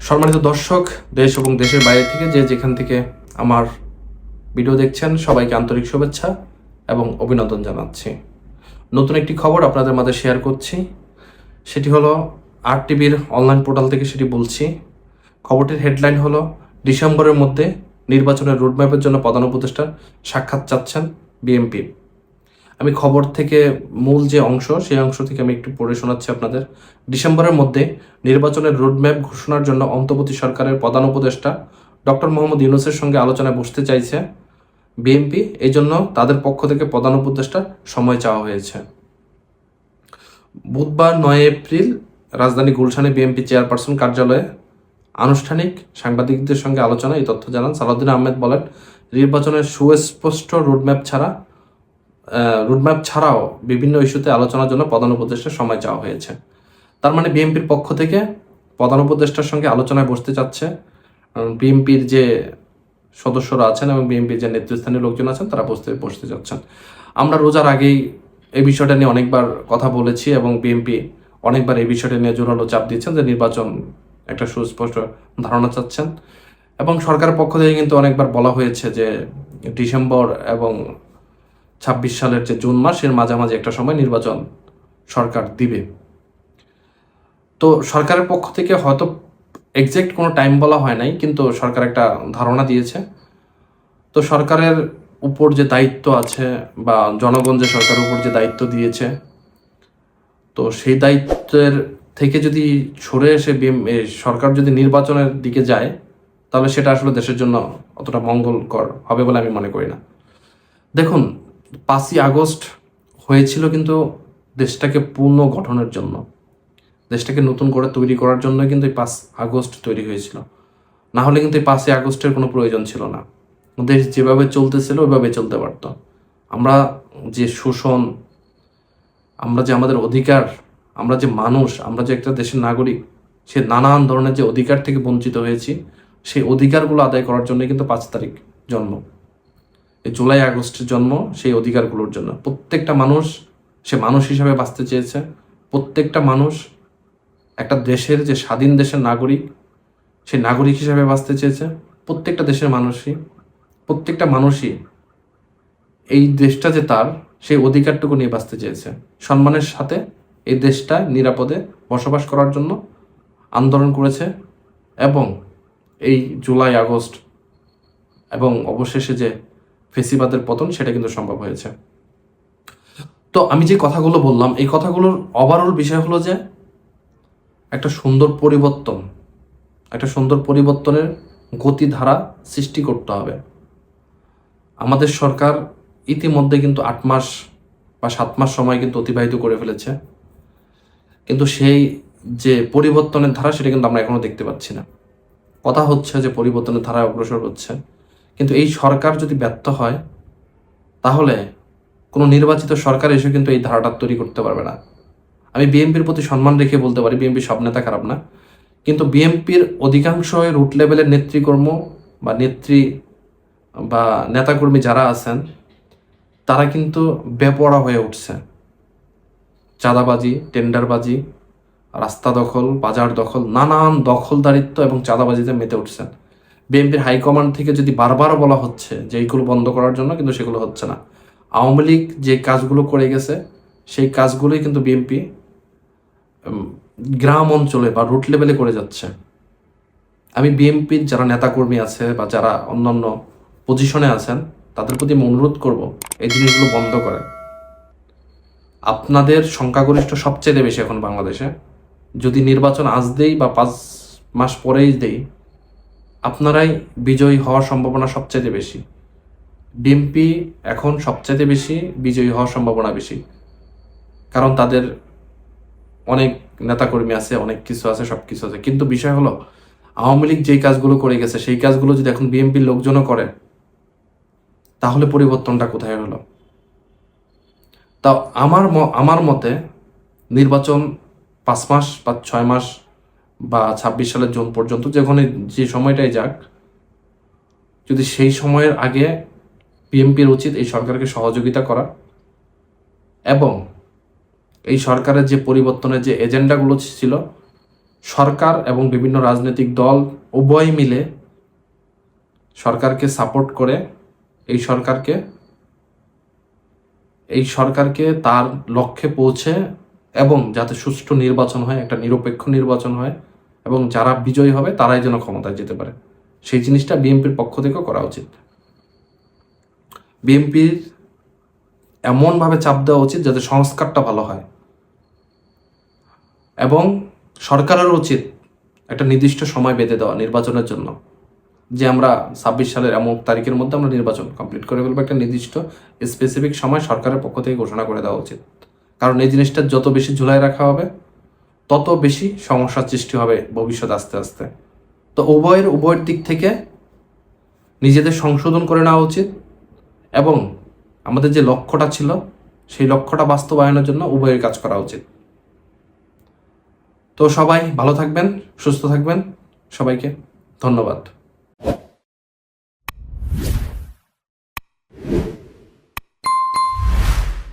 সম্মানিত দর্শক, দেশ এবং দেশের বাইরে থেকে যে যেখান থেকে আমার ভিডিও দেখছেন, সবাইকে আন্তরিক শুভেচ্ছা এবং অভিনন্দন জানাচ্ছি। নতুন একটি খবর আপনাদের মাঝে শেয়ার করছি, সেটি হলো RTVর অনলাইন পোর্টাল থেকে সেটি বলছি। খবরটির হেডলাইন হলো, ডিসেম্বরের মধ্যে নির্বাচনের রোডম্যাপের জন্য প্রধান উপদেষ্টার সাক্ষাৎ চাচ্ছেন বিএনপি। আমি খবর থেকে মূল যে অংশ, সেই অংশ থেকে আমি একটু পড়ে শোনাচ্ছি আপনাদের। ডিসেম্বরের মধ্যে নির্বাচনের রোডম্যাপ ঘোষণার জন্য অন্তর্বর্তী সরকারের প্রধান উপদেষ্টা ডক্টর মোহাম্মদ ইউনূসের সঙ্গে আলোচনায় বসতে চাইছে বিএনপি। এই জন্য তাদের পক্ষ থেকে প্রধান উপদেষ্টার সময় চাওয়া হয়েছে। বুধবার 9 এপ্রিল রাজধানী গুলশানে বিএনপি চেয়ারপারসন কার্যালয়ে আনুষ্ঠানিক সাংবাদিকদের সঙ্গে আলোচনায় এই তথ্য জানান সালাউদ্দিন আহমেদ। বলেন, নির্বাচনের সুস্পষ্ট রোডম্যাপ ছাড়াও বিভিন্ন ইস্যুতে আলোচনার জন্য প্রধান উপদেষ্টার সময় চাওয়া হয়েছে। তার মানে বিএনপির পক্ষ থেকে প্রধান উপদেষ্টার সঙ্গে আলোচনায় বসতে চাচ্ছে বিএনপির যে সদস্যরা আছেন এবং বিএনপির যে নেতৃস্থানীয় লোকজন আছেন, তারা বসতে যাচ্ছেন। আমরা রোজার আগেই এই বিষয়টা নিয়ে অনেকবার কথা বলেছি এবং বিএনপি অনেকবার এই বিষয়টা নিয়ে জোরালো চাপ দিচ্ছেন যে নির্বাচন একটা সুস্পষ্ট ধারণা চাচ্ছেন। এবং সরকারের পক্ষ থেকে কিন্তু অনেকবার বলা হয়েছে যে ডিসেম্বর এবং 26 সালের যে জুন মাসের মাঝামাঝি একটা সময় নির্বাচন সরকার দিবে। তো সরকারের পক্ষ থেকে হয়তো এক্সাক্ট কোনো টাইম বলা হয় নাই, কিন্তু সরকার একটা ধারণা দিয়েছে। তো সরকারের উপর যে দায়িত্ব আছে বা জনগণ যে সরকারের উপর যে দায়িত্ব দিয়েছে, তো সেই দায়িত্বের থেকে যদি সরে এসে সরকার যদি নির্বাচনের দিকে যায়, তাহলে সেটা আসলে দেশের জন্য অতটা মঙ্গলকর হবে বলে আমি মনে করি না। দেখুন, 5ই আগস্ট হয়েছিল কিন্তু দেশটাকে পুনঃ গঠনের জন্য, দেশটাকে নতুন করে তৈরি করার জন্য কিন্তু এই 5 আগস্ট তৈরি হয়েছিল। না হলে কিন্তু এই 5ই আগস্টের কোনো প্রয়োজন ছিল না। দেশ যেভাবে চলতেছিল ওইভাবে চলতে পারত। আমরা যে শোষণ, আমরা যে আমাদের অধিকার, আমরা যে মানুষ, আমরা যে একটা দেশের নাগরিক, সে নানান ধরনের যে অধিকার থেকে বঞ্চিত হয়েছি, সেই অধিকারগুলো আদায় করার জন্য কিন্তু 5 তারিখ জন্ম, এই জুলাই আগস্টের জন্ম সেই অধিকারগুলোর জন্য। প্রত্যেকটা মানুষ সে মানুষ হিসাবে বাঁচতে চেয়েছে। প্রত্যেকটা মানুষ একটা দেশের যে স্বাধীন দেশের নাগরিক, সেই নাগরিক হিসাবে বাঁচতে চেয়েছে। প্রত্যেকটা দেশের প্রত্যেকটা মানুষই এই দেশটা যে তার, সেই অধিকারটুকু নিয়ে বাঁচতে চেয়েছে। সম্মানের সাথে এই দেশটা নিরাপদে বসবাস করার জন্য আন্দোলন করেছে এবং এই জুলাই আগস্ট এবং অবশেষে যে ফেসিবাদের পতন, সেটা কিন্তু সম্ভব হয়েছে। তো আমি যে কথাগুলো বললাম, এই কথাগুলোর ওভারঅল বিষয় হলো যে একটা সুন্দর পরিবর্তনের গতিধারা সৃষ্টি করতে হবে। আমাদের সরকার ইতিমধ্যে কিন্তু 8 মাস বা 7 মাস সময় কিন্তু অতিবাহিত করে ফেলেছে, কিন্তু সেই যে পরিবর্তনের ধারা, সেটা কিন্তু আমরা এখনো দেখতে পাচ্ছি না। কথা হচ্ছে যে পরিবর্তনের ধারায় অগ্রসর হচ্ছে, কিন্তু এই সরকার যদি ব্যর্থ হয়, তাহলে কোনো নির্বাচিত সরকার এসে কিন্তু এই ধারাটা তৈরি করতে পারবে না। আমি বিএনপির প্রতি সম্মান রেখে বলতে পারি, বিএনপি সব নেতা খারাপ না, কিন্তু বিএনপির অধিকাংশ রুট লেভেলের নেতৃকর্ম বা নেতাকর্মী যারা আছেন, তারা কিন্তু বেপরোয়া হয়ে উঠছে। চাঁদাবাজি, টেন্ডারবাজি, রাস্তা দখল, বাজার দখল, নানান দখলদারিত্ব এবং চাঁদাবাজিতে মেতে উঠছেন। বিএনপির হাইকমান্ড থেকে যদি বারবার বলা হচ্ছে যে এইগুলো বন্ধ করার জন্য, কিন্তু সেগুলো হচ্ছে না। আওয়ামী লীগ যে কাজগুলো করে গেছে, সেই কাজগুলোই কিন্তু বিএনপি গ্রাম অঞ্চলে বা রুট লেভেলে করে যাচ্ছে। আমি বিএনপির যারা নেতাকর্মী আছে বা যারা অন্যান্য পজিশনে আছেন, তাদের প্রতি আমি অনুরোধ করব, এই জিনিসগুলো বন্ধ করেন। আপনাদের সংখ্যাগরিষ্ঠ সবচেয়ে বেশি এখন বাংলাদেশে। যদি নির্বাচন আজ দেই বা 5 মাস পরেই দেই, আপনারাই বিজয়ী হওয়ার সম্ভাবনা সবচেয়ে বেশি। বিএনপি এখন সবচেয়ে বেশি বিজয়ী হওয়ার সম্ভাবনা বেশি, কারণ তাদের অনেক নেতাকর্মী আছে, অনেক কিছু আছে, সব কিছু আছে। কিন্তু বিষয় হলো, আওয়ামী লীগ যেই কাজগুলো করে গেছে, সেই কাজগুলো যদি এখন বিএনপির লোকজনও করে, তাহলে পরিবর্তনটা কোথায় হলো? তা আমার মতে নির্বাচন 5 মাস বা 6 মাস বা 26 সালের জুন পর্যন্ত, যে সময়টাই যাক, যদি সেই সময়ের আগে বিএনপির উচিত এই সরকারকে সহযোগিতা করা এবং এই সরকারের যে পরিবর্তনের যে এজেন্ডাগুলো ছিল, সরকার এবং বিভিন্ন রাজনৈতিক দল উভয় মিলে সরকারকে সাপোর্ট করে এই সরকারকে তার লক্ষ্যে পৌঁছে এবং যাতে সুষ্ঠু নির্বাচন হয়, একটা নিরপেক্ষ নির্বাচন হয় এবং যারা বিজয়ী হবে তারাই যেন ক্ষমতায় যেতে পারে, সেই জিনিসটা বিএনপির পক্ষ থেকেও করা উচিত। বিএনপির এমনভাবে চাপ দেওয়া উচিত যাতে সংস্কারটা ভালো হয়, এবং সরকারের উচিত একটা নির্দিষ্ট সময় বেঁধে দেওয়া নির্বাচনের জন্য, যে আমরা 26 সালের এমন তারিখের মধ্যে আমরা নির্বাচন কমপ্লিট করে ফেলবো। একটা নির্দিষ্ট স্পেসিফিক সময় সরকারের পক্ষ থেকে ঘোষণা করে দেওয়া উচিত, কারণ এই জিনিসটা যত বেশি ঝুলাই রাখা হবে তত বেশি সমস্যার সৃষ্টি হবে ভবিষ্যৎ আস্তে আস্তে। তো উভয়ের দিক থেকে নিজেদের সংশোধন করে নেওয়া উচিত এবং আমাদের যে লক্ষ্যটা ছিল সেই লক্ষ্যটা বাস্তবায়নের জন্য উভয়ের কাজ করা উচিত। তো সবাই ভালো থাকবেন, সুস্থ থাকবেন, সবাইকে ধন্যবাদ।